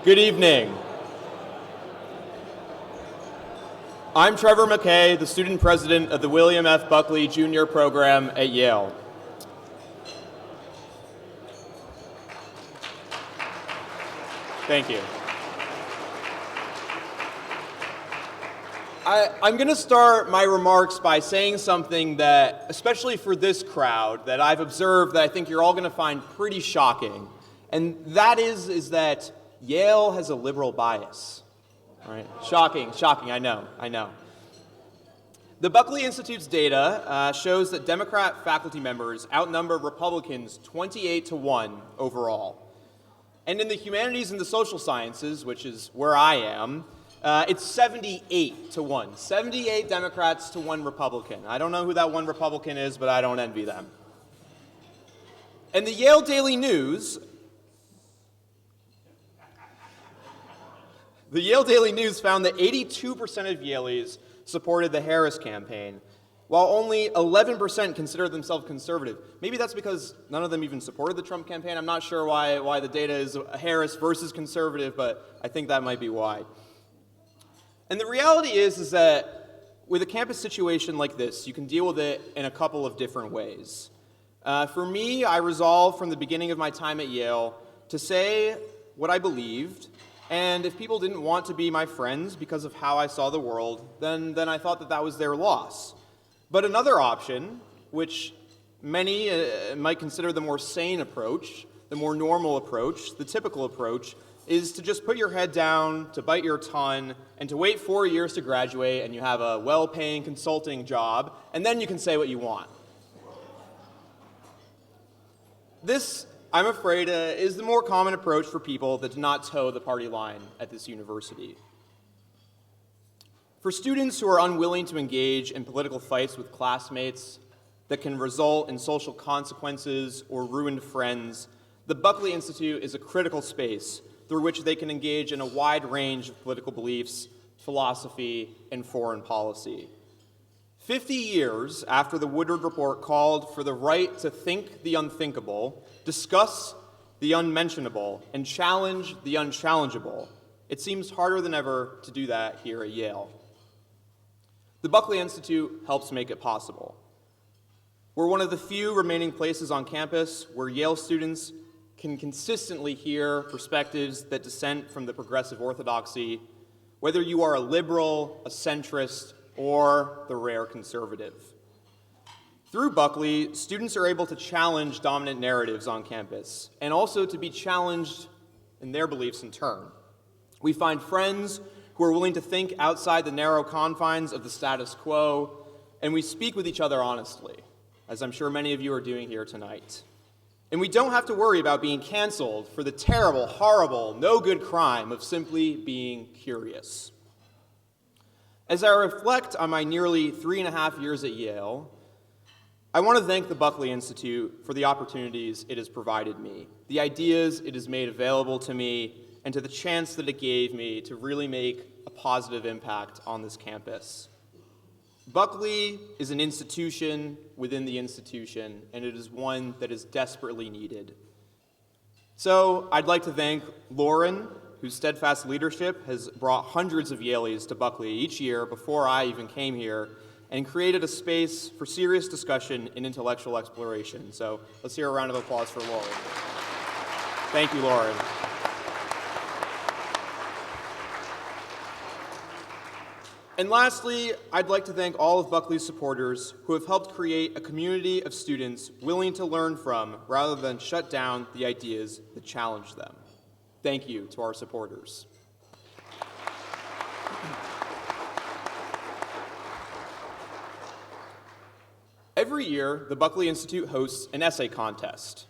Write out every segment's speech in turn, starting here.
Good evening. I'm Trevor MacKay, the student president of the William F. Buckley Junior Program at Yale. Thank you. I'm going to start my remarks by saying something that, especially for this crowd, that I've observed that I think you're all going to find pretty shocking. And that is that Yale has a liberal bias. All right? Shocking, I know. The Buckley Institute's data shows that Democrat faculty members outnumber Republicans 28-1 overall. And in the humanities and the social sciences, which is where I am, it's 78-1. 78 Democrats to 1 Republican. I don't know who that 1 Republican is, but I don't envy them. And the Yale Daily News found that 82% of Yaleys supported the Harris campaign, while only 11% considered themselves conservative. Maybe that's because none of them even supported the Trump campaign. I'm not sure why the data is Harris versus conservative, but I think that might be why. And the reality is that with a campus situation like this, you can deal with it in a couple of different ways. For me, I resolved from the beginning of my time at Yale to say what I believed, and if people didn't want to be my friends because of how I saw the world, then I thought that was their loss. But another option, which many might consider the more sane approach, the more normal approach, the typical approach, is to just put your head down, to bite your tongue, and to wait 4 years to graduate and you have a well-paying consulting job, and then you can say what you want. This, I'm afraid, is the more common approach for people that do not toe the party line at this university. For students who are unwilling to engage in political fights with classmates that can result in social consequences or ruined friends, the Buckley Institute is a critical space through which they can engage in a wide range of political beliefs, philosophy, and foreign policy. 50 years after the Woodward Report called for the right to think the unthinkable, discuss the unmentionable, and challenge the unchallengeable, it seems harder than ever to do that here at Yale. The Buckley Institute helps make it possible. We're one of the few remaining places on campus where Yale students can consistently hear perspectives that dissent from the progressive orthodoxy, whether you are a liberal, a centrist, or the rare conservative. Through Buckley, students are able to challenge dominant narratives on campus, and also to be challenged in their beliefs in turn. We find friends who are willing to think outside the narrow confines of the status quo, and we speak with each other honestly, as I'm sure many of you are doing here tonight. And we don't have to worry about being canceled for the terrible, horrible, no-good crime of simply being curious. As I reflect on my nearly 3.5 years at Yale, I want to thank the Buckley Institute for the opportunities it has provided me, the ideas it has made available to me, and to the chance that it gave me to really make a positive impact on this campus. Buckley is an institution within the institution, and it is one that is desperately needed. So I'd like to thank Lauren, whose steadfast leadership has brought hundreds of Yaleys to Buckley each year before I even came here, and created a space for serious discussion and intellectual exploration. So let's hear a round of applause for Lauren. Thank you, Lauren. And lastly, I'd like to thank all of Buckley's supporters who have helped create a community of students willing to learn from rather than shut down the ideas that challenge them. Thank you to our supporters. Every year, the Buckley Institute hosts an essay contest.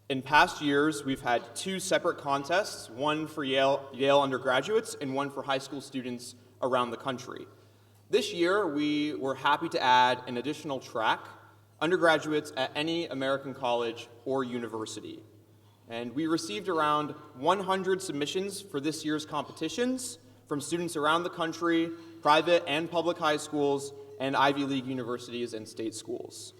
In past years, we've had 2 separate contests, one for Yale undergraduates and one for high school students around the country. This year, we were happy to add an additional track, undergraduates at any American college or university. And we received around 100 submissions for this year's competitions from students around the country, private and public high schools, and Ivy League universities and state schools.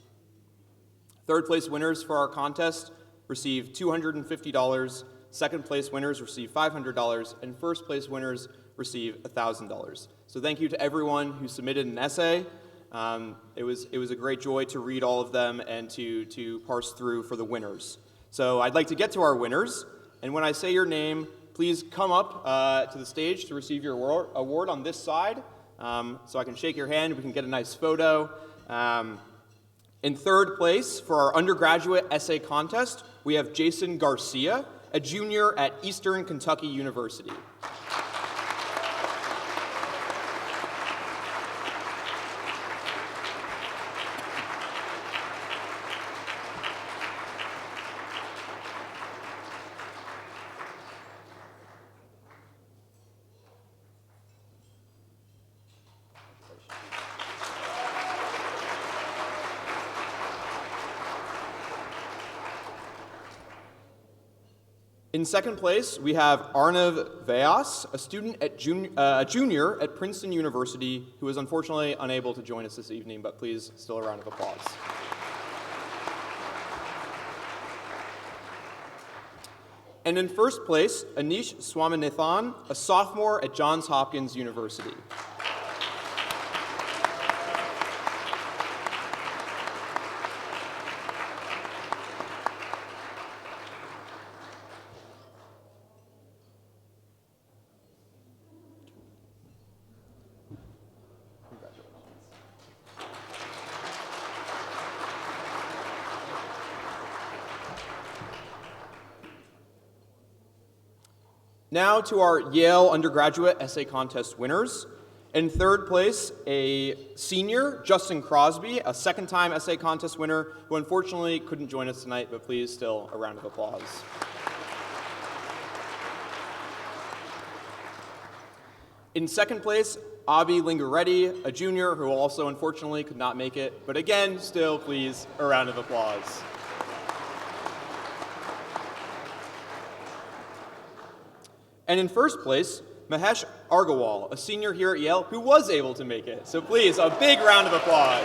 Third place winners for our contest received $250, second place winners receive $500, and first place winners receive $1,000. So thank you to everyone who submitted an essay. It was a great joy to read all of them and to parse through for the winners. So I'd like to get to our winners, and when I say your name, please come up to the stage to receive your award on this side, so I can shake your hand, we can get a nice photo. In third place for our undergraduate essay contest, we have Jason Garcia, a junior at Eastern Kentucky University. In second place, we have Arnav Vyas, a junior at Princeton University, who is unfortunately unable to join us this evening, but please, still a round of applause. And in first place, Anish Swaminathan, a sophomore at Johns Hopkins University. Now to our Yale undergraduate essay contest winners. In third place, a senior, Justin Crosby, a second-time essay contest winner who unfortunately couldn't join us tonight, but please still a round of applause. In second place, Avi Lingaretti, a junior who also unfortunately could not make it, but again, still please a round of applause. And in first place, Mahesh Argawal, a senior here at Yale who was able to make it. So please, a big round of applause.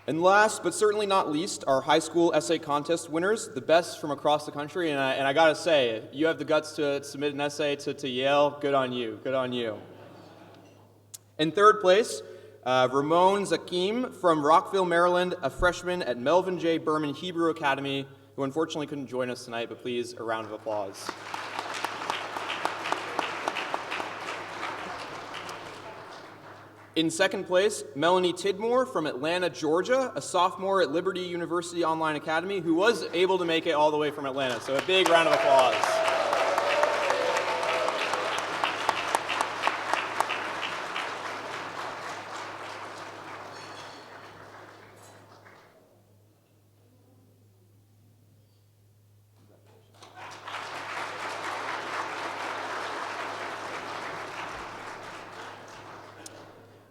And last, but certainly not least, our high school essay contest winners, the best from across the country. And I gotta say, you have the guts to submit an essay to Yale. Good on you. Good on you. In third place, Ramon Zakim from Rockville, Maryland, a freshman at Melvin J. Berman Hebrew Academy, who unfortunately couldn't join us tonight, but please, a round of applause. In second place, Melanie Tidmore from Atlanta, Georgia, a sophomore at Liberty University Online Academy, who was able to make it all the way from Atlanta. So a big round of applause.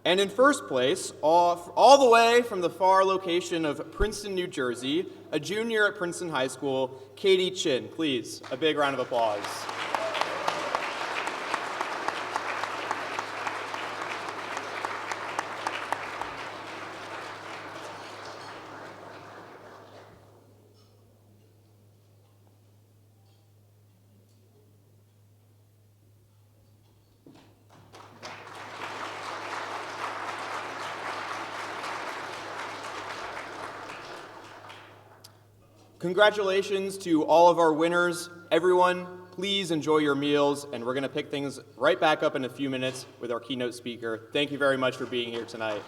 And in first place, all the way from the far location of Princeton, New Jersey, a junior at Princeton High School, Katie Chin. Please, a big round of applause. Congratulations to all of our winners. Everyone, please enjoy your meals, and we're going to pick things right back up in a few minutes with our keynote speaker. Thank you very much for being here tonight.